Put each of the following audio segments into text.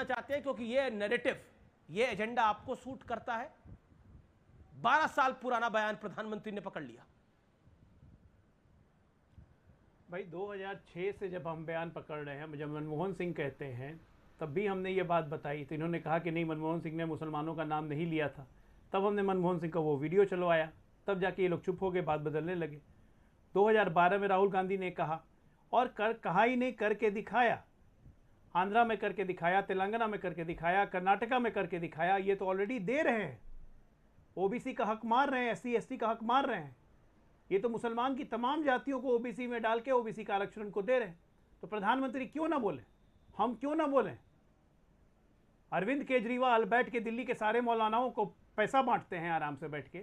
चाहते हैं क्योंकि ये नैरेटिव, ये एजेंडा आपको सूट करता है। 12 साल पुराना बयान प्रधानमंत्री ने पकड़ लिया। भाई 2006 से जब हम बयान पकड़ रहे हैं, जब मनमोहन सिंह कहते हैं तब भी हमने ये बात बताई, तो इन्होंने कहा कि नहीं मनमोहन सिंह ने मुसलमानों का नाम नहीं लिया था। तब हमने मनमोहन सिंह का वो वीडियो चलवाया, तब जाके ये लोग चुप हो गए, बात बदलने लगे। 2012 में राहुल गांधी ने कहा, और कहा ही नहीं, करके दिखाया। आंध्रा में करके दिखाया, तेलंगाना में करके दिखाया, कर्नाटका में करके दिखाया। ये तो ऑलरेडी दे रहे हैं, ओबीसी का हक मार रहे हैं, एससी एसटी का हक मार रहे हैं। ये तो मुसलमान की तमाम जातियों को ओबीसी में डाल के ओबीसी का आरक्षण उनको दे रहे हैं। तो प्रधानमंत्री क्यों ना बोले, हम क्यों ना बोले? अरविंद केजरीवाल बैठ के दिल्ली के सारे मौलानाओं को पैसा बांटते हैं आराम से बैठ के।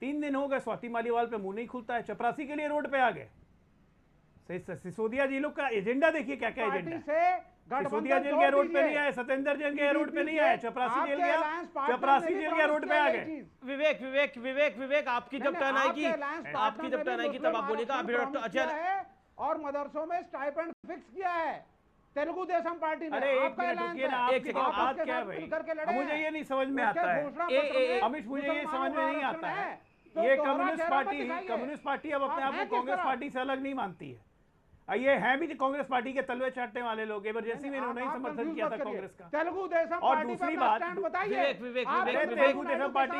3 दिन हो गए, स्वाति मालीवाल पे मुंह नहीं खुलता है। चपरासी के लिए रोड पे आ गए। सिसोदिया जी लोग का एजेंडा देखिए, क्या क्या एजेंडा है। सिसोदिया जेल गया, रोड पे नहीं आए। सत्येंद्र जेल गया, रोड पे नहीं आए। चपरासी जेल गया, चपरासी जेल गया, रोड पे आ गए। विवेक विवेक विवेक विवेक आपकी जब टर्न आएगी, आपकी जब टर्न आएगी तब आप बोलिएगा। अभी डॉक्टर अजय, और मदरसों में स्टाइपेंड फिक्स किया है तेलुगु देशम पार्टी ने। अरे एक मिनट रुकिए ना, आपकी बात क्या है भाई? मुझे ये नहीं समझ में आता है अमिश, मुझे ये समझ में नहीं आता है। ये कम्युनिस्ट पार्टी अब अपने आप को कांग्रेस पार्टी से अलग नहीं मानती है। ये है भी कांग्रेस पार्टी के तलवे चाटने वाले लोग। इमरजेंसी में इन्होंने ही समर्थन किया था कांग्रेस का। तेलुगु देशम और दूसरी बात, तेलुगु देशम पार्टी,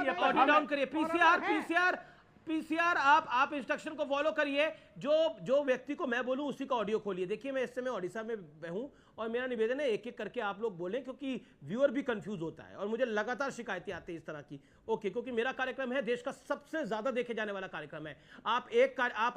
पीसीआर आप इंस्ट्रक्शन को फॉलो करिए। जो व्यक्ति को मैं बोलूं उसी का ऑडियो खोलिए। देखिए मैं इस समय ओडिशा में हूं और मेरा निवेदन है एक एक करके आप लोग बोलें, क्योंकि व्यूअर भी कंफ्यूज होता है और मुझे लगातार शिकायतें आती हैं इस तरह की। ओके, क्योंकि मेरा कार्यक्रम है, देश का सबसे ज्यादा देखे जाने वाला कार्यक्रम है। आप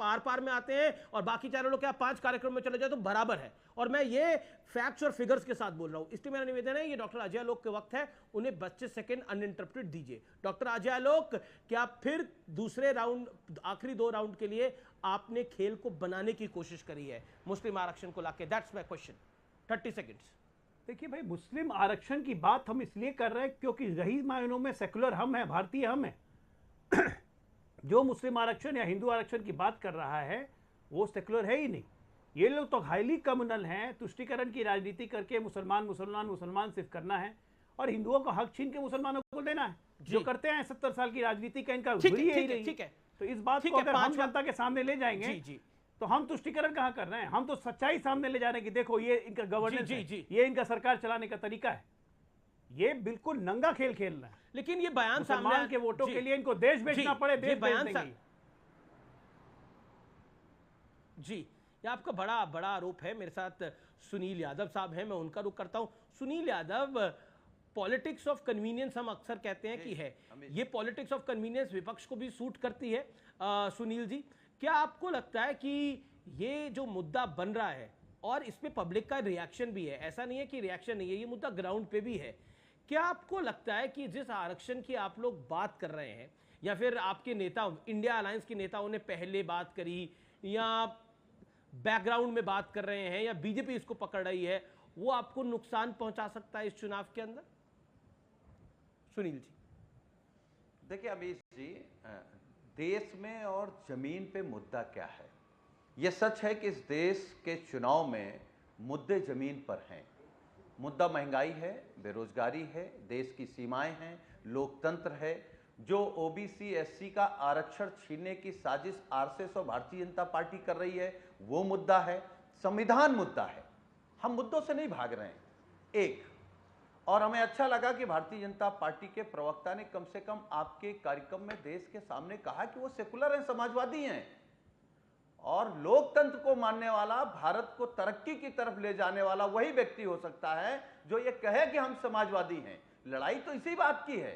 आर पार में आते हैं और बाकी चैनलों के आप 5 कार्यक्रम में चले जाए तो बराबर है। और मैं ये फैक्ट्स और फिगर्स के साथ बोल रहा हूं, इसलिए मेरा निवेदन है, ये डॉक्टर अजय आलोक के वक्त है, उन्हें 25 सेकंड अनइंटरप्टेड दीजिए। डॉक्टर अजय आलोक, क्या फिर दूसरे राउंड, आखिरी 2 राउंड के लिए आपने खेल को बनाने की कोशिश करी है मुस्लिम आरक्षण को लाके? That's my question. 30 सेकंड्स। देखिए भाई, मुस्लिम आरक्षण की बात हम इसलिए कर रहे हैं क्योंकि रही मायनों में सेकुलर हम हैं, भारतीय हम हैं। जो मुस्लिम आरक्षण या हिंदू आरक्षण की बात कर रहा है वो सेकुलर है ही नहीं। ये लोग तो हाईली कम्युनल हैं, तुष्टीकरण की राजनीति करके मुसलमान सिर्फ करना है और हिंदुओं का हक छीन के मुसलमानों को देना है। जो करते हैं 70 साल की राजनीति का इनका ठीक है। तो इस बात को अगर हम जनता के सामने ले जाएंगे तो हम तुष्टीकरण कहां कर रहे हैं? हम तो सच्चाई सामने ले जा रहे हैं कि देखो ये इनका गवर्नेंस है, ये इनका सरकार चलाने का तरीका है। ये बिल्कुल नंगा खेल खेल रहा है। लेकिन ये बयान सामने के वोटों के लिए इनको देश बेचना पड़े, देश बेच देंगे। जी, ये आपका बड़ा आरोप है। मेरे साथ सुनील यादव साहब हैं, मैं उनका रुख करता हूं। Sunil Yadav, politics of convenience हम अक्सर कहते हैं कि है, ये पॉलिटिक्स ऑफ कन्वीनियंस विपक्ष को भी सूट करती है। सुनील जी, क्या आपको लगता है कि ये जो मुद्दा बन रहा है और इसमें पब्लिक का रिएक्शन भी है, ऐसा नहीं है कि रिएक्शन नहीं है, ये मुद्दा ग्राउंड पे भी है, क्या आपको लगता है कि जिस आरक्षण की आप लोग बात कर रहे हैं, या फिर आपके नेता, इंडिया अलायंस के नेताओं ने पहले बात करी, या बैकग्राउंड में बात कर रहे हैं, या बीजेपी इसको पकड़ रही है, वो आपको नुकसान पहुंचा सकता है इस चुनाव के अंदर? सुनील जी। देखिए अमीश जी, देश में और जमीन पे मुद्दा क्या है? यह सच है कि इस देश के चुनाव में मुद्दे जमीन पर हैं। मुद्दा महंगाई है, बेरोजगारी है, देश की सीमाएं हैं, लोकतंत्र है। जो ओबीसी एससी का आरक्षण छीनने की साजिश आरएसएस और भारतीय जनता पार्टी कर रही है, वो मुद्दा है। संविधान मुद्दा है। हम मुद्दों से नहीं भाग रहे हैं। एक, और हमें अच्छा लगा कि भारतीय जनता पार्टी के प्रवक्ता ने कम से कम आपके कार्यक्रम में देश के सामने कहा कि वो सेकुलर हैं, समाजवादी हैं और लोकतंत्र को मानने वाला, भारत को तरक्की की तरफ ले जाने वाला वही व्यक्ति हो सकता है जो ये कहे कि हम समाजवादी हैं। लड़ाई तो इसी बात की है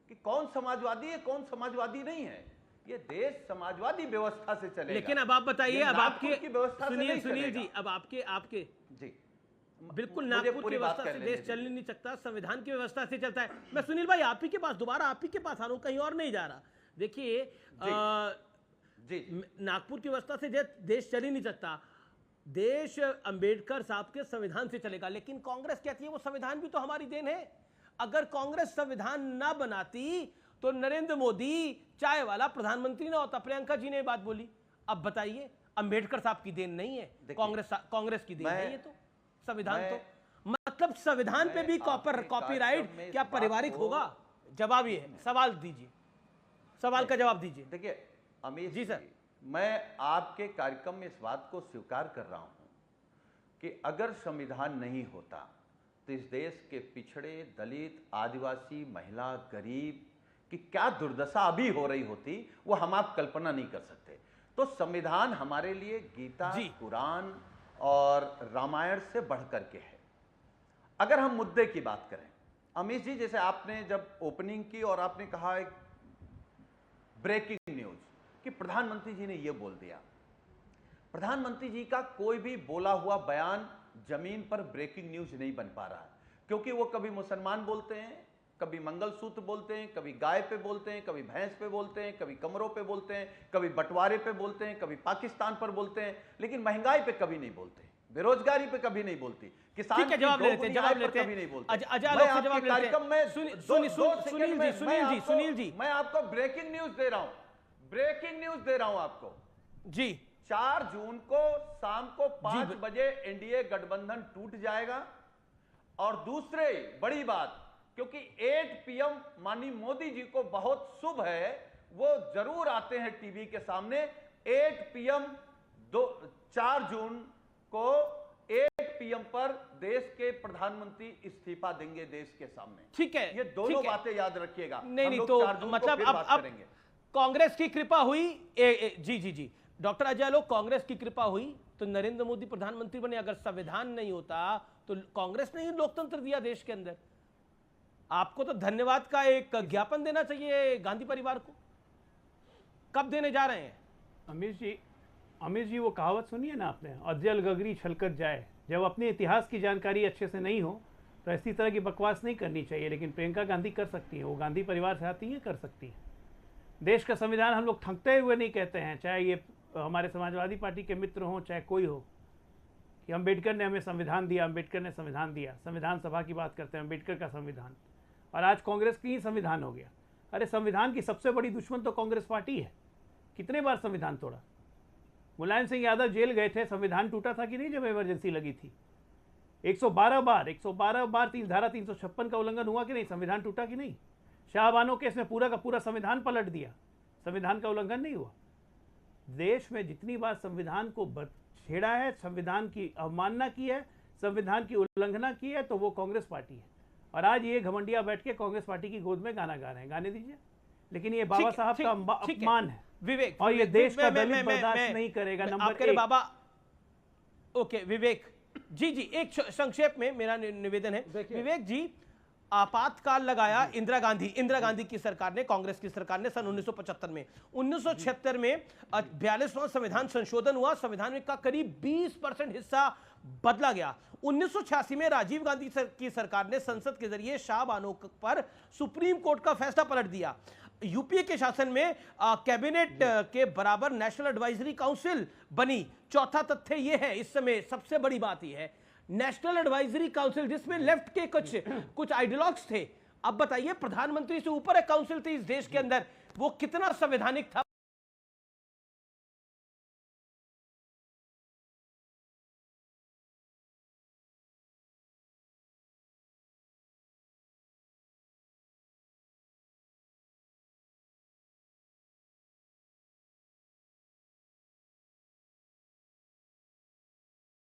कि कौन समाजवादी है, कौन समाजवादी नहीं है। ये देश समाजवादी व्यवस्था से चलेगा। लेकिन अब आप बताइए, अब आपके सुनील जी, अब आपके जी, बिल्कुल नागपुर की व्यवस्था से देश चल नहीं सकता, संविधान की व्यवस्था से चलता है। मैं सुनील भाई आप ही के पास, दोबारा आप ही के पास आ रहा हूं, कहीं और नहीं जा रहा। देखिए नागपुर की व्यवस्था से देश चल ही नहीं सकता, देश अंबेडकर साहब के संविधान से चलेगा। लेकिन कांग्रेस कहती है वो संविधान भी तो हमारी देन है। अगर कांग्रेस संविधान ना बनाती तो नरेंद्र मोदी चाय वाला प्रधानमंत्री ना होता। प्रियंका जी ने बात बोली। अब बताइए, अंबेडकर साहब की देन नहीं है, कांग्रेस की देन है ये तो संविधान। तो मतलब संविधान पे भी कॉपीराइट क्या पारिवारिक होगा? जवाब ये है, सवाल दीजिए, सवाल का जवाब दीजिए। देखिए अमीश जी सर, मैं आपके कार्यक्रम में इस बात को स्वीकार कर रहा हूं कि अगर संविधान नहीं होता तो इस देश के पिछड़े, दलित, आदिवासी, महिला, गरीब की क्या दुर्दशा अभी हो रही होती, वो हम आप कल्पना नहीं कर सकते। तो संविधान हमारे लिए गीता, कुरान और रामायण से बढ़ करके है। अगर हम मुद्दे की बात करें अमीश जी, जैसे आपने जब ओपनिंग की और आपने कहा एक ब्रेकिंग न्यूज कि प्रधानमंत्री जी ने यह बोल दिया, प्रधानमंत्री जी का कोई भी बोला हुआ बयान जमीन पर ब्रेकिंग न्यूज नहीं बन पा रहा है, क्योंकि वो कभी मुसलमान बोलते हैं, कभी मंगलसूत्र बोलते हैं, कभी गाय पे बोलते हैं, कभी भैंस पे बोलते हैं, कभी कमरों पे बोलते हैं, कभी बंटवारे पे बोलते हैं, कभी पाकिस्तान पर बोलते हैं, लेकिन महंगाई पे कभी नहीं बोलते, बेरोजगारी पे कभी नहीं बोलती, किसान की जवाब लेते हैं, जवाब लेते हैं, कभी नहीं बोलते। सुनील जी, मैं आपको ब्रेकिंग न्यूज दे रहा हूं, ब्रेकिंग न्यूज दे रहा हूं आपको जी। 4 जून को शाम को 5 बजे एनडीए गठबंधन टूट जाएगा। और दूसरे बड़ी बात, क्योंकि 8 PM माननीय मोदी जी को बहुत शुभ है, वो जरूर आते हैं टीवी के सामने। 8 PM 4 जून को 8 PM पर देश के प्रधानमंत्री इस्तीफा देंगे देश के सामने। ठीक है, ये दोनों बातें याद रखिएगा। नहीं तो मतलब अब कांग्रेस की कृपा हुई, जी डॉक्टर अजय आलोक, कांग्रेस की कृपा हुई तो नरेंद्र मोदी प्रधानमंत्री बने। अगर संविधान नहीं होता तो कांग्रेस ने ही लोकतंत्र दिया देश के अंदर। आपको तो धन्यवाद का एक ज्ञापन देना चाहिए गांधी परिवार को। कब देने जा रहे हैं? अमीश जी वो कहावत सुनी है ना आपने, अजल गगरी छलकर जाए। जब अपने इतिहास की जानकारी अच्छे से नहीं हो तो ऐसी तरह की बकवास नहीं करनी चाहिए, लेकिन प्रियंका गांधी कर सकती है, वो गांधी परिवार से आती है, कर सकती है। देश का संविधान हम लोग थकते हुए नहीं कहते हैं, चाहे ये हमारे समाजवादी पार्टी के मित्र हों चाहे कोई हो, कि अम्बेडकर ने हमें संविधान दिया, अम्बेडकर ने संविधान दिया। संविधान सभा की बात करते हैं, अम्बेडकर का संविधान, और आज कांग्रेस की ही संविधान हो गया। अरे संविधान की सबसे बड़ी दुश्मन तो कांग्रेस पार्टी है। कितने बार संविधान तोड़ा? मुलायम सिंह यादव जेल गए थे, संविधान टूटा था कि नहीं जब इमरजेंसी लगी थी? 112 बार धारा 356 का उल्लंघन हुआ कि नहीं? संविधान टूटा कि नहीं? शाहबानो केस में पूरा का पूरा संविधान पलट दिया, संविधान का उल्लंघन नहीं हुआ। देश में जितनी बार संविधान को छेड़ा है, संविधान की अवमानना की है, संविधान की उल्लंघना की है, तो वो कांग्रेस पार्टी है। और आज ये घमंडिया बैठ के कांग्रेस पार्टी की गोद में गाना गा रहे हैं, गाने दीजिए, लेकिन ये बाबा साहब का अपमान है विवेक, और ये देश का दलित बर्दाश्त नहीं करेगा। नंबर 1 बाबा। ओके विवेक जी, एक संक्षेप में मेरा निवेदन है। विवेक जी, आपातकाल लगाया इंदिरा गांधी की सरकार ने, कांग्रेस की सरकार ने सन 1975 में। 1976 में 42वां संविधान संशोधन हुआ, संविधान का करीब 20% हिस्सा बदला गया। 1986 में राजीव गांधी की सरकार ने संसद के जरिए शाहबानो पर सुप्रीम कोर्ट का फैसला पलट दिया। यूपीए के शासन में कैबिनेट के बराबर नेशनल एडवाइजरी काउंसिल बनी। चौथा तथ्य यह है, इस समय सबसे बड़ी बात यह है, नेशनल एडवाइजरी काउंसिल जिसमें लेफ्ट के कुछ आइडियोलॉग्स थे। अब बताइए, प्रधानमंत्री से ऊपर एक काउंसिल थी इस देश के अंदर, वो कितना संवैधानिक था?